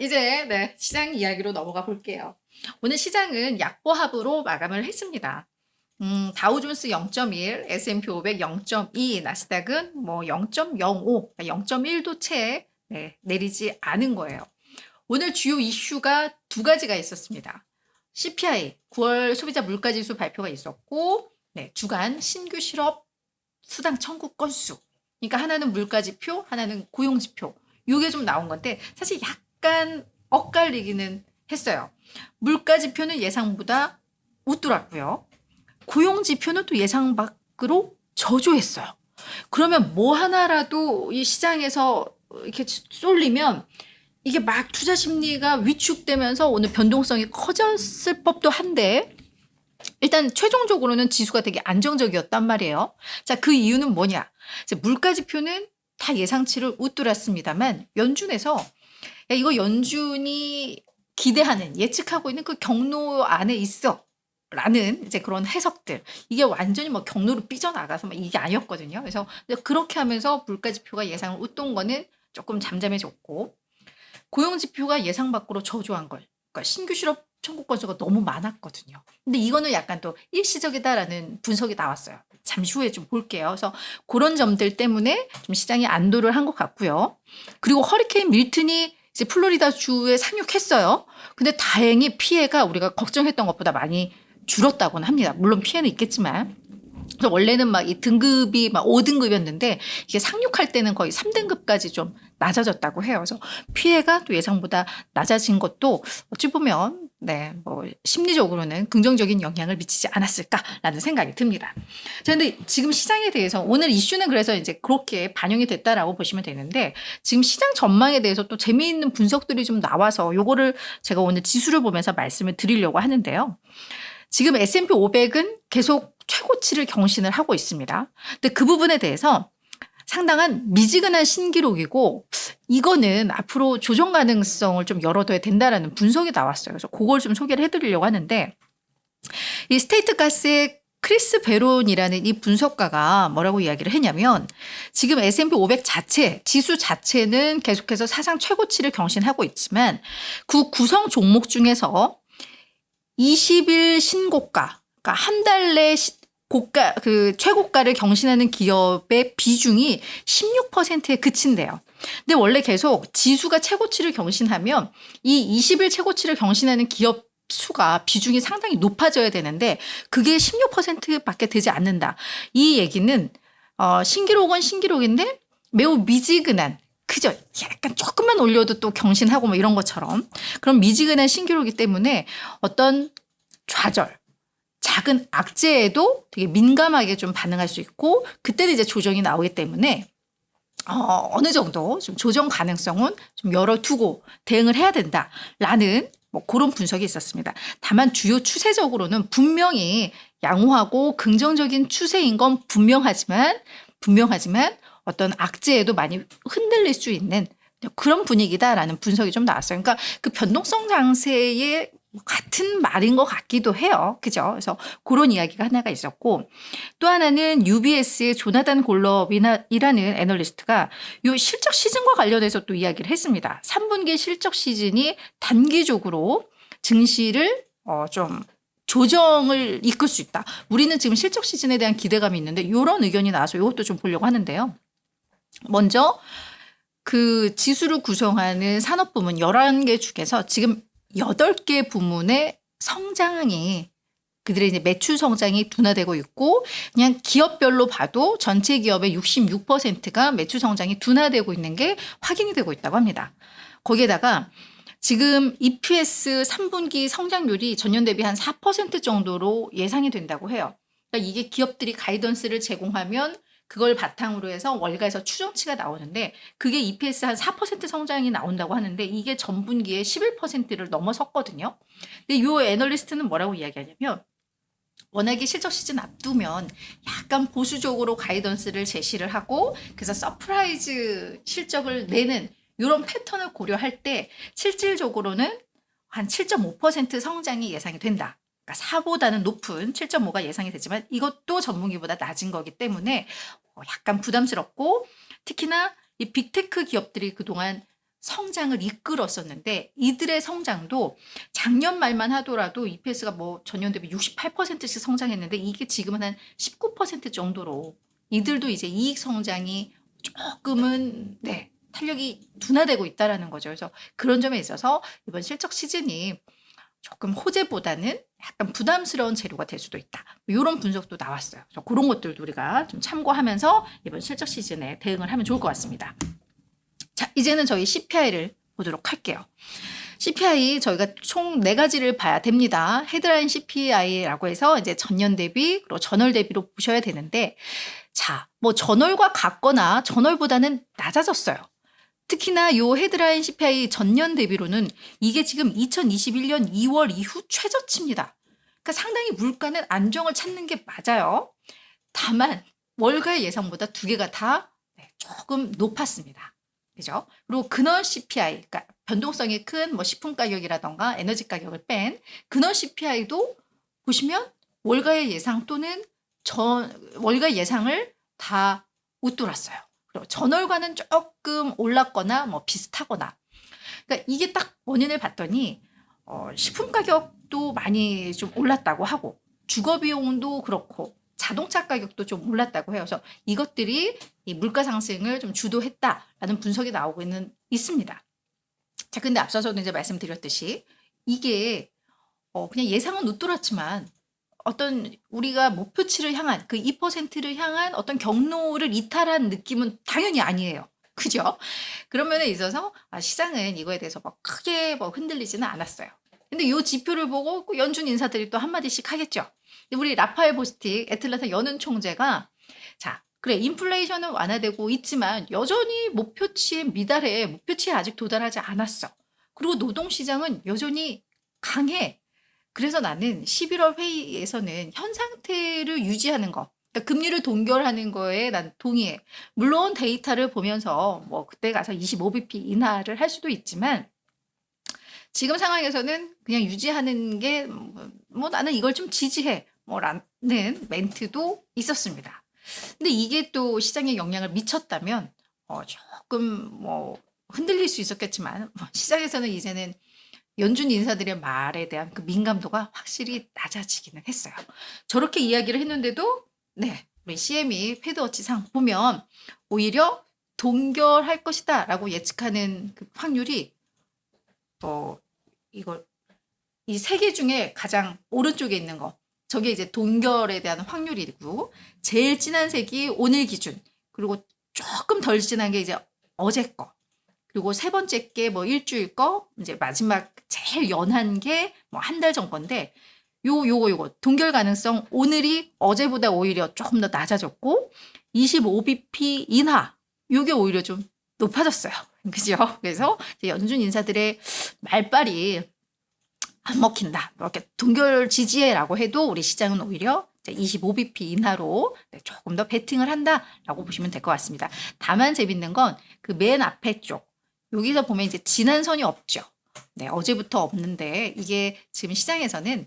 이제 시장 이야기로 넘어가 볼게요. 오늘 시장은 약보합으로 마감을 했습니다. 다우존스 0.1, S&P 500 0.2, 나스닥은 뭐 0.05, 0.1도 채 내리지 않은 거예요. 오늘 주요 이슈가 두 가지가 있었습니다. CPI, 9월 소비자 물가지수 발표가 있었고, 주간 신규 실업 수당 청구 건수. 그러니까 하나는 물가지표, 하나는 고용지표. 이게 좀 나온 건데 사실 약간 엇갈리기는 했어요. 물가지표는 예상보다 웃돌았고요. 고용지표는 또 예상 밖으로 저조했어요. 그러면 뭐 하나라도 이 시장에서 이렇게 쏠리면 이게 막 투자 심리가 위축되면서 오늘 변동성이 커졌을 법도 한데 일단 최종적으로는 지수가 되게 안정적이었단 말이에요. 자, 그 이유는 뭐냐? 물가지표는 다 예상치를 웃돌았습니다만 연준에서 야, 이거 연준이 기대하는 예측하고 있는 그 경로 안에 있어. 라는 이제 그런 해석들. 이게 완전히 뭐 경로로 삐져나가서 막 이게 아니었거든요. 그래서 그렇게 하면서 물가지표가 예상을 웃돈 거는 조금 잠잠해졌고 고용지표가 예상 밖으로 저조한 걸. 그러니까 신규 실업 청구 건수가 너무 많았거든요. 근데 이거는 약간 또 일시적이다라는 분석이 나왔어요. 잠시 후에 좀 볼게요. 그래서 그런 점들 때문에 좀 시장이 안도를 한 것 같고요. 그리고 허리케인 밀튼이 이제 플로리다 주에 상륙했어요. 근데 다행히 피해가 우리가 걱정했던 것보다 많이 줄었다고는 합니다. 물론 피해는 있겠지만. 그래서 원래는 막 이 등급이 막 5등급이었는데 이게 상륙할 때는 거의 3등급까지 좀 낮아졌다고 해요. 그래서 피해가 또 예상보다 낮아진 것도 어찌 보면 뭐 심리적으로는 긍정적인 영향을 미치지 않았을까라는 생각이 듭니다. 자, 근데 지금 시장에 대해서 오늘 이슈는 그래서 이제 그렇게 반영이 됐다라고 보시면 되는데 지금 시장 전망에 대해서 또 재미있는 분석들이 좀 나와서 요거를 제가 오늘 지수를 보면서 말씀을 드리려고 하는데요. 지금 S&P 500은 계속 최고치를 경신을 하고 있습니다. 근데 그 부분에 대해서 상당한 미지근한 신기록이고 이거는 앞으로 조정 가능성을 좀 열어둬야 된다라는 분석이 나왔어요. 그래서 그걸 좀 소개를 해드리려고 하는데 이 스테이트가스의 크리스 베론이라는 이 분석가가 뭐라고 이야기를 했냐면 지금 S&P 500 자체, 지수 자체는 계속해서 사상 최고치를 경신하고 있지만 그 구성 종목 중에서 20일 신고가, 그러니까 한 달 내 고가, 그 최고가를 경신하는 기업의 비중이 16%에 그친대요. 근데 원래 계속 지수가 최고치를 경신하면 이 20일 최고치를 경신하는 기업 수가 비중이 상당히 높아져야 되는데 그게 16%밖에 되지 않는다. 이 얘기는 신기록은 신기록인데 매우 미지근한 그죠? 약간 조금만 올려도 또 경신하고 뭐 이런 것처럼 그런 미지근한 신기록이기 때문에 어떤 좌절, 작은 악재에도 되게 민감하게 좀 반응할 수 있고 그때는 이제 조정이 나오기 때문에 어느 정도 좀 조정 가능성은 좀 열어두고 대응을 해야 된다라는 뭐 그런 분석이 있었습니다. 다만 주요 추세적으로는 분명히 양호하고 긍정적인 추세인 건 분명하지만 어떤 악재에도 많이 흔들릴 수 있는 그런 분위기다라는 분석이 좀 나왔어요. 그러니까 그 변동성 장세의 같은 말인 것 같기도 해요. 그죠? 그래서 그런 이야기가 하나가 있었고 또 하나는 UBS의 조나단 골럽이라는 애널리스트가 이 실적 시즌과 관련해서 또 이야기를 했습니다. 3분기 실적 시즌이 단기적으로 증시를 좀 조정을 이끌 수 있다. 우리는 지금 실적 시즌에 대한 기대감이 있는데 이런 의견이 나와서 이것도 좀 보려고 하는데요. 먼저 그 지수를 구성하는 산업부문 11개 중에서 지금 8개 부문의 성장이 그들의 이제 매출 성장이 둔화되고 있고 그냥 기업별로 봐도 전체 기업의 66%가 매출 성장이 둔화되고 있는 게 확인이 되고 있다고 합니다. 거기에다가 지금 EPS 3분기 성장률이 전년 대비 한 4% 정도로 예상이 된다고 해요. 그러니까 이게 기업들이 가이던스를 제공하면 그걸 바탕으로 해서 월가에서 추정치가 나오는데 그게 EPS 한 4% 성장이 나온다고 하는데 이게 전분기에 11%를 넘어섰거든요. 근데 이 애널리스트는 뭐라고 이야기하냐면 워낙에 실적 시즌 앞두면 약간 보수적으로 가이던스를 제시를 하고 그래서 서프라이즈 실적을 내는 이런 패턴을 고려할 때 실질적으로는 한 7.5% 성장이 예상이 된다. 그러니까 4보다는 높은 7.5가 예상이 되지만 이것도 전분기보다 낮은 거기 때문에 약간 부담스럽고 특히나 이 빅테크 기업들이 그동안 성장을 이끌었었는데 이들의 성장도 작년 말만 하더라도 EPS가 뭐 전년 대비 68%씩 성장했는데 이게 지금은 한 19% 정도로 이들도 이제 이익 성장이 조금은 네, 탄력이 둔화되고 있다라는 거죠. 그래서 그런 점에 있어서 이번 실적 시즌이 조금 호재보다는 약간 부담스러운 재료가 될 수도 있다. 이런 분석도 나왔어요. 그래서 그런 것들도 우리가 좀 참고하면서 이번 실적 시즌에 대응을 하면 좋을 것 같습니다. 자, 이제는 저희 CPI를 보도록 할게요. CPI 저희가 총 4가지를 봐야 됩니다. 헤드라인 CPI라고 해서 이제 전년 대비 그리고 전월 대비로 보셔야 되는데 자, 뭐 전월과 같거나 전월보다는 낮아졌어요. 특히나 요 헤드라인 CPI 전년 대비로는 이게 지금 2021년 2월 이후 최저치입니다. 그러니까 상당히 물가는 안정을 찾는 게 맞아요. 다만 월가의 예상보다 두 개가 다 조금 높았습니다. 그죠? 그리고 근원 CPI, 그러니까 변동성이 큰 뭐 식품 가격이라던가 에너지 가격을 뺀 근원 CPI도 보시면 월가의 예상 또는 월가 예상을 다 웃돌았어요. 그리고 전월과는 조금 올랐거나 뭐 비슷하거나. 그러니까 이게 딱 원인을 봤더니 식품 가격도 많이 좀 올랐다고 하고 주거 비용도 그렇고 자동차 가격도 좀 올랐다고 해요. 그래서 이것들이 이 물가 상승을 좀 주도했다라는 분석이 나오고 있습니다. 자, 근데 앞서서도 이제 말씀드렸듯이 이게 그냥 예상은 웃돌았지만 어떤 우리가 목표치를 향한 그 2%를 향한 어떤 경로를 이탈한 느낌은 당연히 아니에요. 그죠? 그런 면에 있어서 시장은 이거에 대해서 뭐 크게 뭐 흔들리지는 않았어요. 근데 이 지표를 보고 연준 인사들이 또 한마디씩 하겠죠. 우리 라파엘 보스틱 애틀란타 연은 총재가 자, 그래 인플레이션은 완화되고 있지만 여전히 목표치에 미달해. 목표치에 아직 도달하지 않았어. 그리고 노동시장은 여전히 강해. 그래서 나는 11월 회의에서는 현 상태를 유지하는 거, 그러니까 금리를 동결하는 거에 난 동의해. 물론 데이터를 보면서 뭐 그때 가서 25bp 인하를 할 수도 있지만 지금 상황에서는 그냥 유지하는 게 뭐 나는 이걸 좀 지지해. 뭐라는 멘트도 있었습니다. 근데 이게 또 시장에 영향을 미쳤다면 조금 뭐 흔들릴 수 있었겠지만 시장에서는 이제는 연준 인사들의 말에 대한 그 민감도가 확실히 낮아지기는 했어요. 저렇게 이야기를 했는데도 네, 우리 CME 패드워치상 보면 오히려 동결할 것이다라고 예측하는 그 확률이 이걸 이 세 개 중에 가장 오른쪽에 있는 거 저게 이제 동결에 대한 확률이고 제일 진한 색이 오늘 기준 그리고 조금 덜 진한 게 이제 어제 거 그리고 세 번째 게 뭐 일주일 거 이제 마지막 제일 연한 게 뭐 한 달 전 건데 요거 동결 가능성 오늘이 어제보다 오히려 조금 더 낮아졌고 25bp 인하 요게 오히려 좀 높아졌어요. 그죠? 그래서 연준 인사들의 말빨이 안 먹힌다. 이렇게 동결 지지해라고 해도 우리 시장은 오히려 25bp 인하로 조금 더 베팅을 한다라고 보시면 될 것 같습니다. 다만 재밌는 건 그 맨 앞에 쪽 여기서 보면 이제 지난 선이 없죠. 네, 어제부터 없는데 이게 지금 시장에서는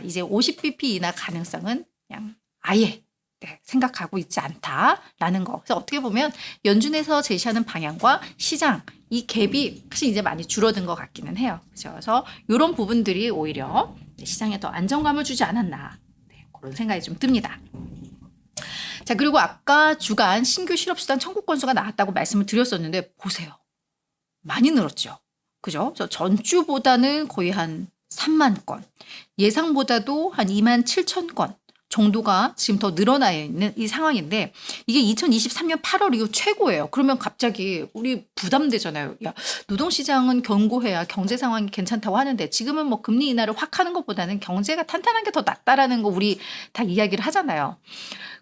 이제 50bp 인하 가능성은 그냥 아예 생각하고 있지 않다라는 거. 그래서 어떻게 보면 연준에서 제시하는 방향과 시장 이 갭이 사실 이제 많이 줄어든 것 같기는 해요. 그래서 이런 부분들이 오히려 시장에 더 안정감을 주지 않았나 그런 생각이 좀 듭니다. 자, 그리고 아까 주간 신규 실업수당 청구 건수가 나왔다고 말씀을 드렸었는데 보세요. 많이 늘었죠. 그죠? 전주보다는 거의 한 3만 건, 예상보다도 한 2만 7천 건 정도가 지금 더 늘어나 있는 이 상황인데 이게 2023년 8월 이후 최고예요. 그러면 갑자기 우리 부담되잖아요. 야, 노동시장은 견고해야 경제 상황이 괜찮다고 하는데 지금은 뭐 금리 인하를 확 하는 것보다는 경제가 탄탄한 게 더 낫다라는 거 우리 다 이야기를 하잖아요.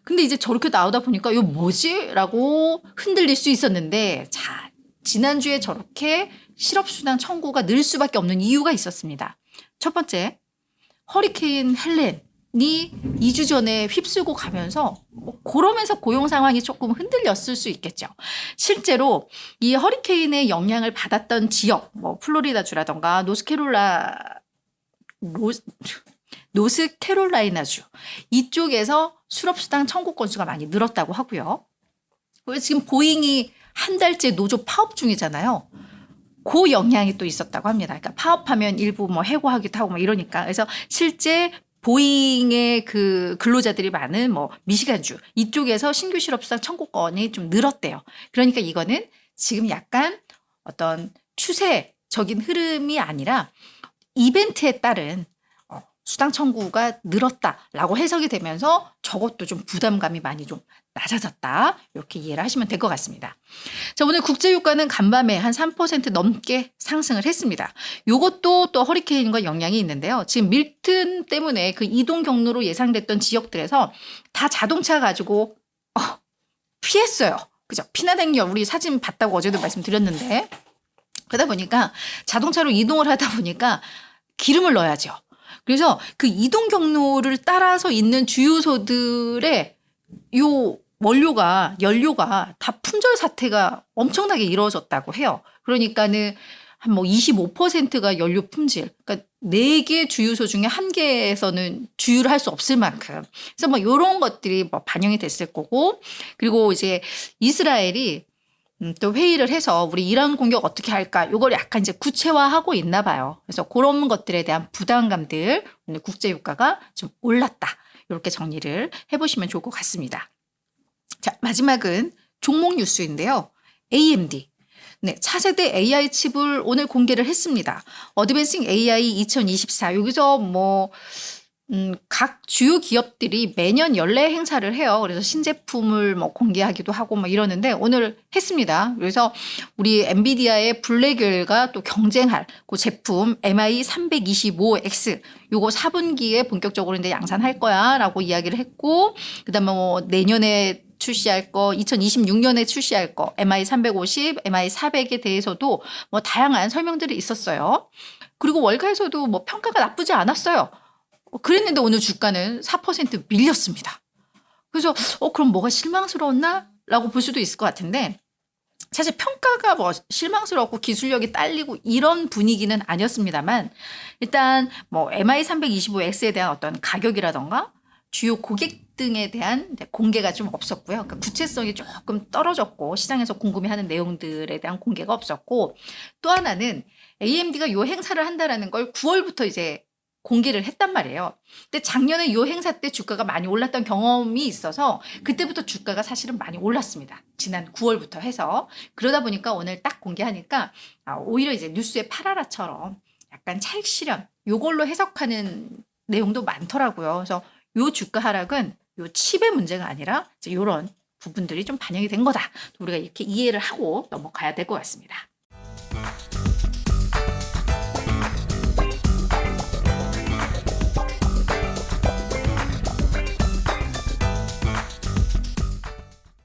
근데 이제 저렇게 나오다 보니까 이거 뭐지? 라고 흔들릴 수 있었는데 자, 지난주에 저렇게 실업수당 청구가 늘 수밖에 없는 이유가 있었습니다. 첫 번째, 허리케인 헬렌이 2주 전에 휩쓸고 가면서 그러면서 고용 상황이 조금 흔들렸을 수 있겠죠. 실제로 이 허리케인의 영향을 받았던 지역, 뭐 플로리다주라던가 노스캐롤라이나주 이쪽에서 실업수당 청구 건수가 많이 늘었다고 하고요. 그리고 지금 보잉이 한 달째 노조 파업 중이잖아요. 그 영향이 또 있었다고 합니다. 그러니까 파업하면 일부 뭐 해고하기도 하고 뭐 이러니까. 그래서 실제 보잉의 그 근로자들이 많은 뭐 미시간주 이쪽에서 신규 실업수당 청구권이 좀 늘었대요. 그러니까 이거는 지금 약간 어떤 추세적인 흐름이 아니라 이벤트에 따른 수당 청구가 늘었다라고 해석이 되면서 저것도 좀 부담감이 많이 좀 낮아졌다. 이렇게 이해를 하시면 될 것 같습니다. 자, 오늘 국제유가는 간밤에 한 3% 넘게 상승을 했습니다. 이것도 또 허리케인과 영향이 있는데요. 지금 밀튼 때문에 그 이동 경로로 예상됐던 지역들에서 다 자동차 가지고 피했어요. 그죠? 피나댕겨 우리 사진 봤다고 어제도 말씀드렸는데 그러다 보니까 자동차로 이동을 하다 보니까 기름을 넣어야죠. 그래서 그 이동 경로를 따라서 있는 주유소들의 요 연료가 다 품절 사태가 엄청나게 이루어졌다고 해요. 그러니까는 한 뭐 25%가 연료 품질. 그러니까 4개 주유소 중에 1개에서는 주유를 할 수 없을 만큼. 그래서 뭐 요런 것들이 뭐 반영이 됐을 거고. 그리고 이제 이스라엘이 또 회의를 해서 우리 이란 공격 어떻게 할까? 요걸 약간 이제 구체화하고 있나 봐요. 그래서 그런 것들에 대한 부담감들, 오늘 국제유가가 좀 올랐다. 이렇게 정리를 해보시면 좋을 것 같습니다. 자, 마지막은 종목 뉴스인데요. AMD. 네, 차세대 AI 칩을 오늘 공개를 했습니다. 어드밴싱 AI 2024. 여기서 뭐 각 주요 기업들이 매년 연례 행사를 해요. 그래서 신제품을 뭐 공개하기도 하고 뭐 이러는데 오늘 했습니다. 그래서 우리 엔비디아의 블랙웰과 또 경쟁할 그 제품 MI325X 요거 4분기에 본격적으로 이제 양산할 거야라고 이야기를 했고 그다음에 뭐 내년에 출시할 거, 2026년에 출시할 거, MI350, MI400에 대해서도 뭐 다양한 설명들이 있었어요. 그리고 월가에서도 뭐 평가가 나쁘지 않았어요. 그랬는데 오늘 주가는 4% 밀렸습니다. 그래서 그럼 뭐가 실망스러웠나? 라고 볼 수도 있을 것 같은데 사실 평가가 뭐 실망스럽고 기술력이 딸리고 이런 분위기는 아니었습니다만 일단 뭐 MI325X에 대한 어떤 가격이라던가 주요 고객 등에 대한 공개가 좀 없었고요. 그러니까 구체성이 조금 떨어졌고 시장에서 궁금해하는 내용들에 대한 공개가 없었고 또 하나는 AMD가 이 행사를 한다라는 걸 9월부터 이제 공개를 했단 말이에요. 근데 작년에 이 행사 때 주가가 많이 올랐던 경험이 있어서 그때부터 주가가 사실은 많이 올랐습니다. 지난 9월부터 해서. 그러다 보니까 오늘 딱 공개하니까 오히려 이제 뉴스의 파라라처럼 약간 차익 실현 요걸로 해석하는 내용도 많더라고요. 그래서 요 주가 하락은 요 칩의 문제가 아니라 이제 요런 부분들이 좀 반영이 된 거다. 우리가 이렇게 이해를 하고 넘어가야 될 것 같습니다.